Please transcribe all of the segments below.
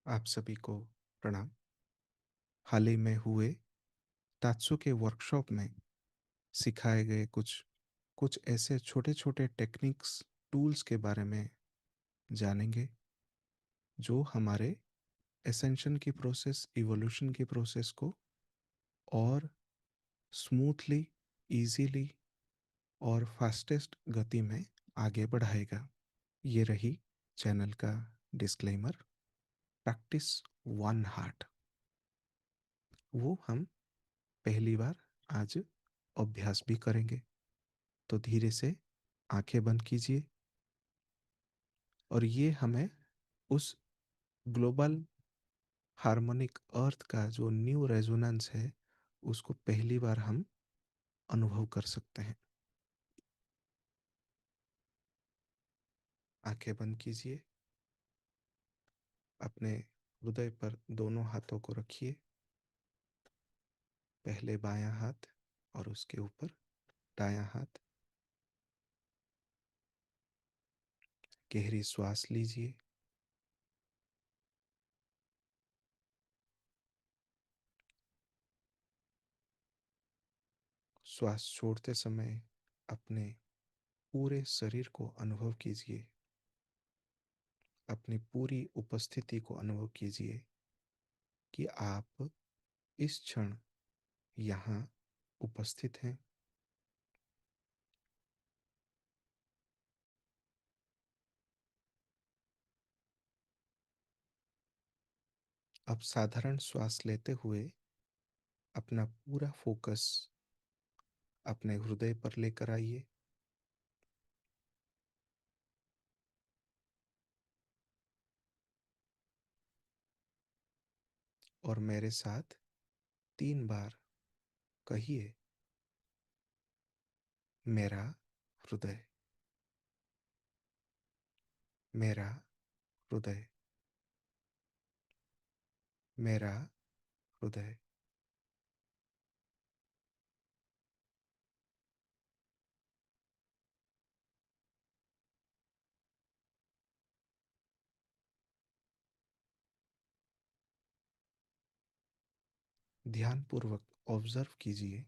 आप सभी को प्रणाम। हाल ही में हुए तात्सु के वर्कशॉप में सिखाए गए कुछ कुछ ऐसे छोटे छोटे टेक्निक्स टूल्स के बारे में जानेंगे जो हमारे एसेंशन की प्रोसेस इवोल्यूशन की प्रोसेस को और स्मूथली, इजीली और फास्टेस्ट गति में आगे बढ़ाएगा। ये रही चैनल का डिस्क्लेमर। प्रैक्टिस वन हार्ट, वो हम पहली बार आज अभ्यास भी करेंगे। तो धीरे से आंखें बंद कीजिए और ये हमें उस ग्लोबल हार्मोनिक अर्थ का जो न्यू रेजोनेंस है उसको पहली बार हम अनुभव कर सकते हैं। आंखें बंद कीजिए, अपने हृदय पर दोनों हाथों को रखिए, पहले बायां हाथ और उसके ऊपर दायां हाथ। गहरी श्वास लीजिए। श्वास छोड़ते समय अपने पूरे शरीर को अनुभव कीजिए, अपनी पूरी उपस्थिति को अनुभव कीजिए कि आप इस क्षण यहाँ उपस्थित हैं। अब साधारण श्वास लेते हुए अपना पूरा फोकस अपने हृदय पर लेकर आइए और मेरे साथ 3 बार कहिए, मेरा हृदय, मेरा हृदय, मेरा हृदय। ध्यानपूर्वक ऑब्जर्व कीजिए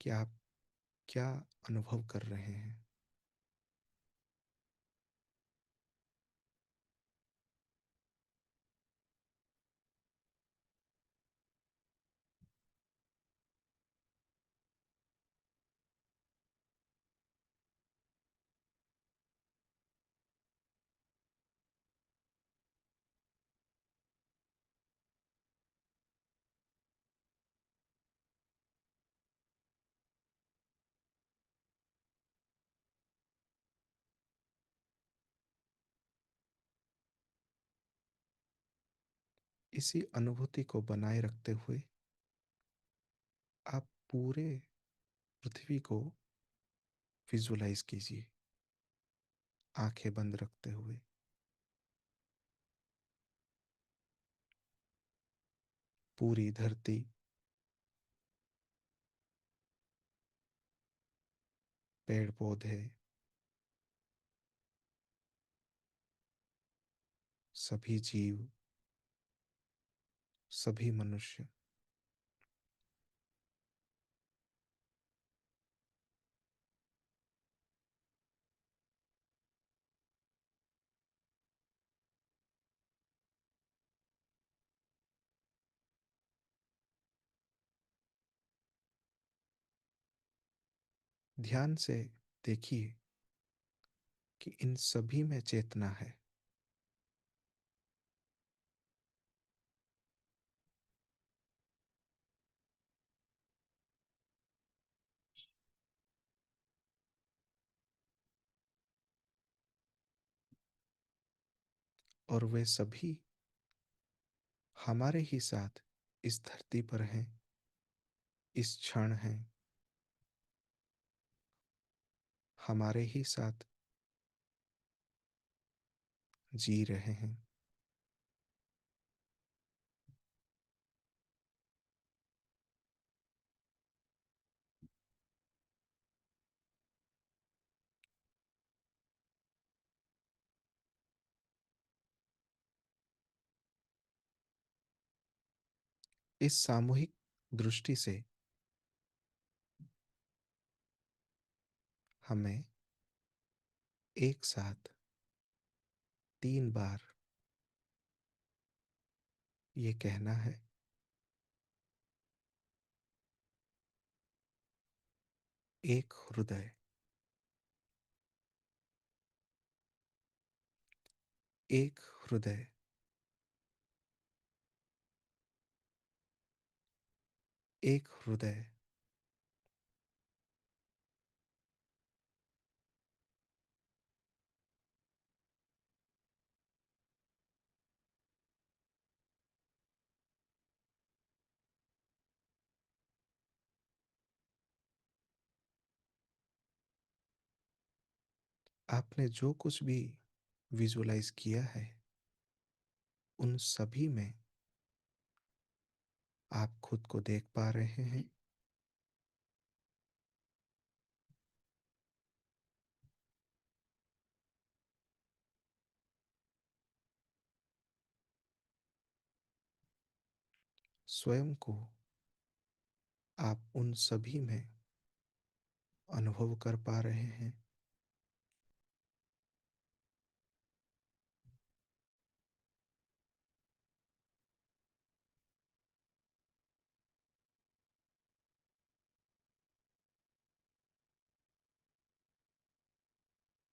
कि आप क्या अनुभव कर रहे हैं। इसी अनुभूति को बनाए रखते हुए आप पूरे पृथ्वी को विजुलाइज कीजिए, आंखें बंद रखते हुए। पूरी धरती, पेड़ पौधे, सभी जीव, सभी मनुष्य। ध्यान से देखिए कि इन सभी में चेतना है और वे सभी हमारे ही साथ इस धरती पर हैं, इस क्षण हैं, हमारे ही साथ जी रहे हैं। इस सामूहिक दृष्टि से हमें एक साथ 3 बार ये कहना है, एक हृदय, एक हृदय, एक हृदय। आपने जो कुछ भी विजुलाइज किया है, उन सभी में आप खुद को देख पा रहे हैं। स्वयं को आप उन सभी में अनुभव कर पा रहे हैं।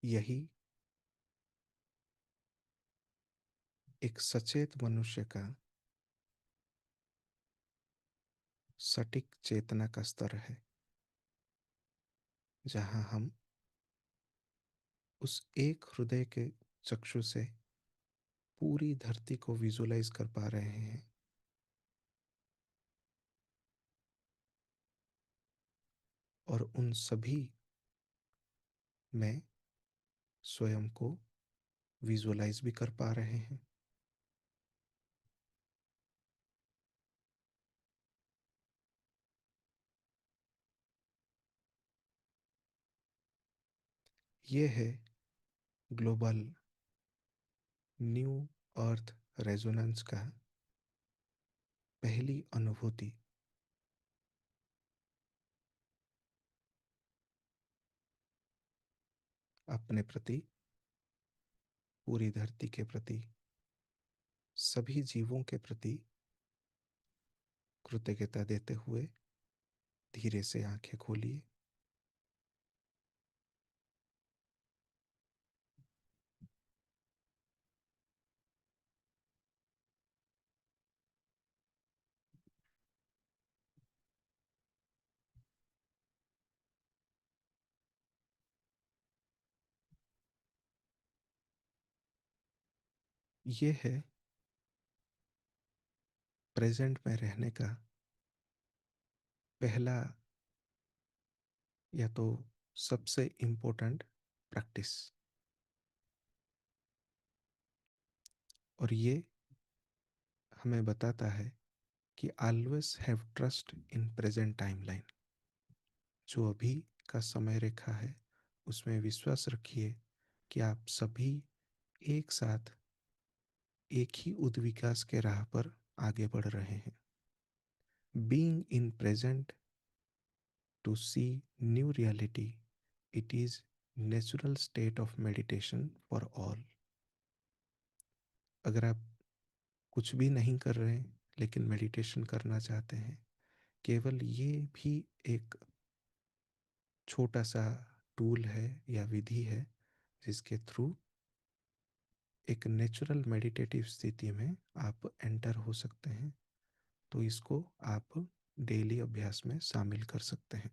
यही एक सचेत मनुष्य का सटीक चेतना का स्तर है, जहां हम उस एक हृदय के चक्षु से पूरी धरती को विजुलाइज कर पा रहे हैं, और उन सभी में स्वयं को विजुलाइज भी कर पा रहे हैं। ये है ग्लोबल न्यू अर्थ रेजोनेंस का पहली अनुभूति। अपने प्रति, पूरी धरती के प्रति, सभी जीवों के प्रति कृतज्ञता देते हुए धीरे से आंखें खोलिए। ये है प्रेजेंट में रहने का पहला, या तो सबसे इम्पोर्टेंट प्रैक्टिस। और ये हमें बताता है कि always have trust in present timeline. जो अभी का समय रेखा है, उसमें विश्वास रखिए कि आप सभी एक साथ एक ही उद्विकास के राह पर आगे बढ़ रहे हैं। Being in present to see new reality, it is natural state of meditation for all. अगर आप कुछ भी नहीं कर रहे हैं लेकिन मेडिटेशन करना चाहते हैं, केवल ये भी एक छोटा सा टूल है या विधि है, जिसके थ्रू एक नेचुरल मेडिटेटिव स्थिति में आप एंटर हो सकते हैं। तो इसको आप डेली अभ्यास में शामिल कर सकते हैं।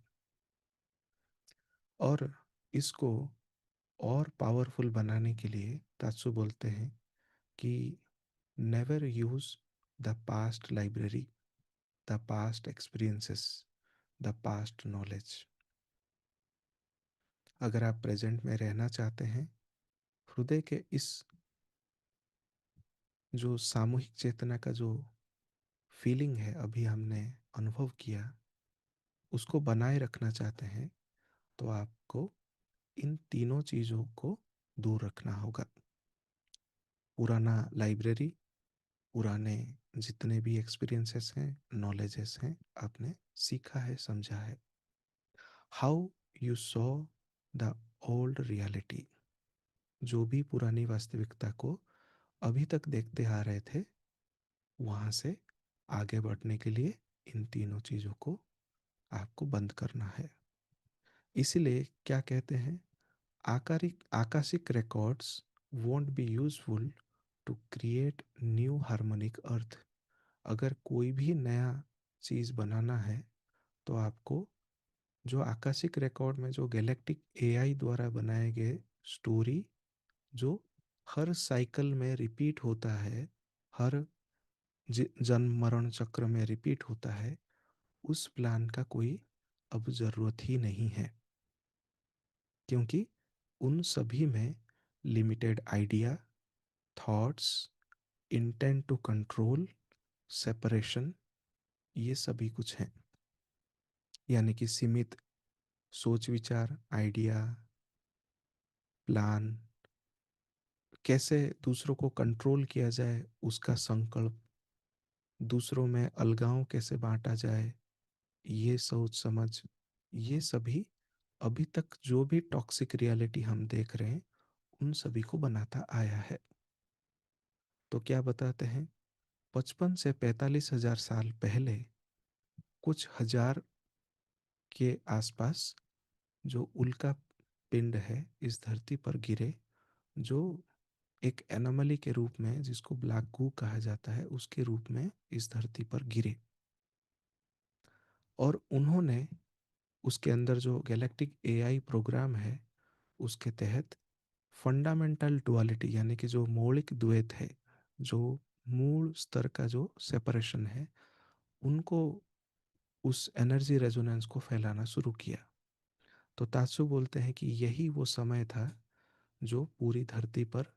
और इसको और पावरफुल बनाने के लिए तात्सु बोलते हैं कि never use the past library, the past experiences, the past knowledge. अगर आप प्रेजेंट में रहना चाहते हैं, हृदय के इस जो सामूहिक चेतना का जो फीलिंग है, अभी हमने अनुभव किया, उसको बनाए रखना चाहते हैं, तो आपको इन तीनों चीज़ों को दूर रखना होगा। पुराना लाइब्रेरी, पुराने जितने भी एक्सपीरियंसेस हैं, नॉलेजेस हैं, आपने सीखा है, समझा है। How you saw the old reality, जो भी पुरानी वास्तविकता को अभी तक देखते आ रहे थे, वहाँ से आगे बढ़ने के लिए इन तीनों चीज़ों को आपको बंद करना है। इसीलिए क्या कहते हैं, आकारिक Akashic records won't be useful to create new harmonic earth. अगर कोई भी नया चीज़ बनाना है तो आपको जो आकाशिक रिकॉर्ड में जो गैलेक्टिक एआई द्वारा बनाए गए स्टोरी, जो हर साइकिल में रिपीट होता है, हर जन्म मरण चक्र में रिपीट होता है, उस प्लान का कोई अब ज़रूरत ही नहीं है। क्योंकि उन सभी में limited idea, thoughts, intent to control, separation, ये सभी कुछ हैं। यानी कि सीमित सोच विचार, आइडिया, प्लान, कैसे दूसरों को कंट्रोल किया जाए उसका संकल्प, दूसरों में अलगाव कैसे बांटा जाए, ये सोच समझ, ये सभी अभी तक जो भी टॉक्सिक रियलिटी हम देख रहे हैं उन सभी को बनाता आया है। तो क्या बताते हैं, 55 से 45 हजार साल पहले कुछ हजार के आसपास जो उल्का पिंड है इस धरती पर गिरे, जो एक एनोमली के रूप में, जिसको ब्लैक गू कहा जाता है, उसके रूप में इस धरती पर गिरे। और उन्होंने उसके अंदर जो गैलेक्टिक एआई प्रोग्राम है उसके तहत फंडामेंटल डुअलिटी, यानी कि जो मौलिक द्वैत है, जो मूल स्तर का जो सेपरेशन है, उनको, उस एनर्जी रेजोनेंस को फैलाना शुरू किया। तो तात्सु बोलते हैं कि यही वो समय था जो पूरी धरती पर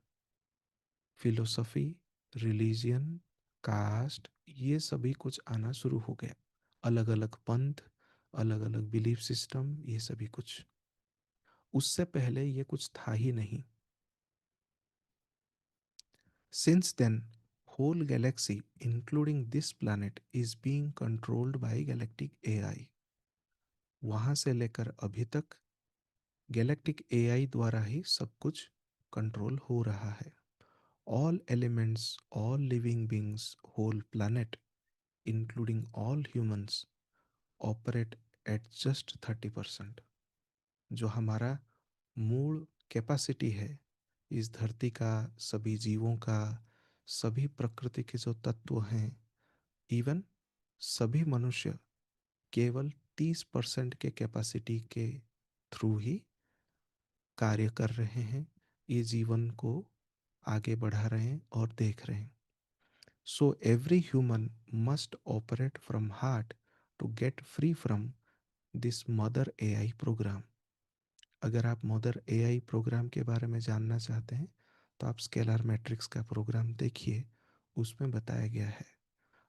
फिलोसफी, रिलीजियन, कास्ट, ये सभी कुछ आना शुरू हो गया। अलग अलग पंथ, अलग अलग बिलीफ सिस्टम, ये सभी कुछ, उससे पहले ये कुछ था ही नहीं। Since then, whole galaxy, including this planet, is being controlled by galactic AI. वहाँ से लेकर अभी तक गैलेक्टिक एआई द्वारा ही सब कुछ कंट्रोल हो रहा है। All elements, all living beings, whole planet, including all humans, operate at just 30%। जो हमारा मूल कैपेसिटी है इस धरती का, सभी जीवों का, सभी प्रकृति के जो तत्व हैं, इवन सभी मनुष्य, केवल 30% के कैपेसिटी के थ्रू ही कार्य कर रहे हैं, ये जीवन को आगे बढ़ा रहे हैं और देख रहे हैं। So every human must operate from heart to get free from this mother AI program. अगर आप मदर एआई प्रोग्राम के बारे में जानना चाहते हैं तो आप स्केलर मैट्रिक्स का प्रोग्राम देखिए, उसमें बताया गया है।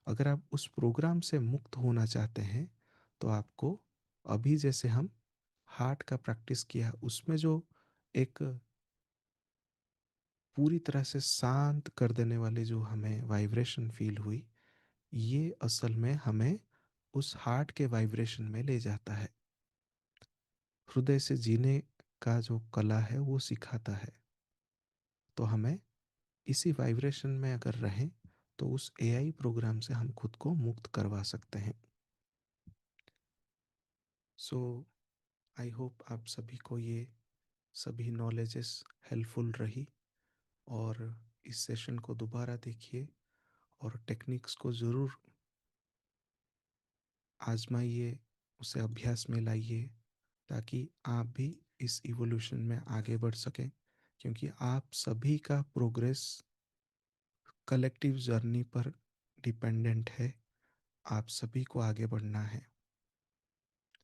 अगर आप उस प्रोग्राम से मुक्त होना चाहते हैं तो आपको, अभी जैसे हम हार्ट का प्रैक्टिस किया, उसमें जो एक पूरी तरह से शांत कर देने वाली जो हमें वाइब्रेशन फील हुई, ये असल में हमें उस हार्ट के वाइब्रेशन में ले जाता है। हृदय से जीने का जो कला है वो सिखाता है। तो हमें इसी वाइब्रेशन में अगर रहें तो उस एआई प्रोग्राम से हम खुद को मुक्त करवा सकते हैं। सो आई होप आप सभी को ये सभी नॉलेजेस हेल्पफुल रही, और इस सेशन को दोबारा देखिए और टेक्निक्स को ज़रूर आजमाइए, उसे अभ्यास में लाइए, ताकि आप भी इस इवोल्यूशन में आगे बढ़ सकें। क्योंकि आप सभी का प्रोग्रेस कलेक्टिव जर्नी पर डिपेंडेंट है, आप सभी को आगे बढ़ना है।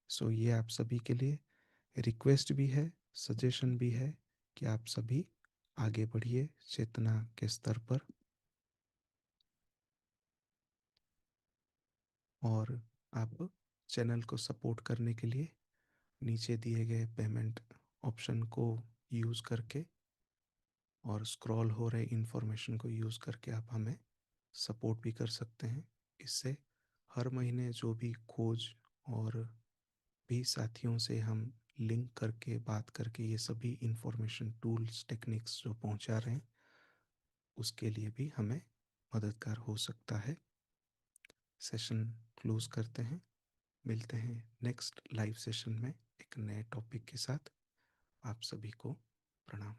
सो ये आप सभी के लिए रिक्वेस्ट भी है, सजेशन भी है कि आप सभी आगे बढ़िए चेतना के स्तर पर। और आप चैनल को सपोर्ट करने के लिए नीचे दिए गए पेमेंट ऑप्शन को यूज़ करके और स्क्रॉल हो रहे इंफॉर्मेशन को यूज़ करके आप हमें सपोर्ट भी कर सकते हैं। इससे हर महीने जो भी खोज और भी साथियों से हम लिंक करके बात करके ये सभी इंफॉर्मेशन टूल्स टेक्निक्स जो पहुंचा रहे हैं उसके लिए भी हमें मददगार हो सकता है। सेशन क्लोज करते हैं। मिलते हैं नेक्स्ट लाइव सेशन में एक नए टॉपिक के साथ। आप सभी को प्रणाम।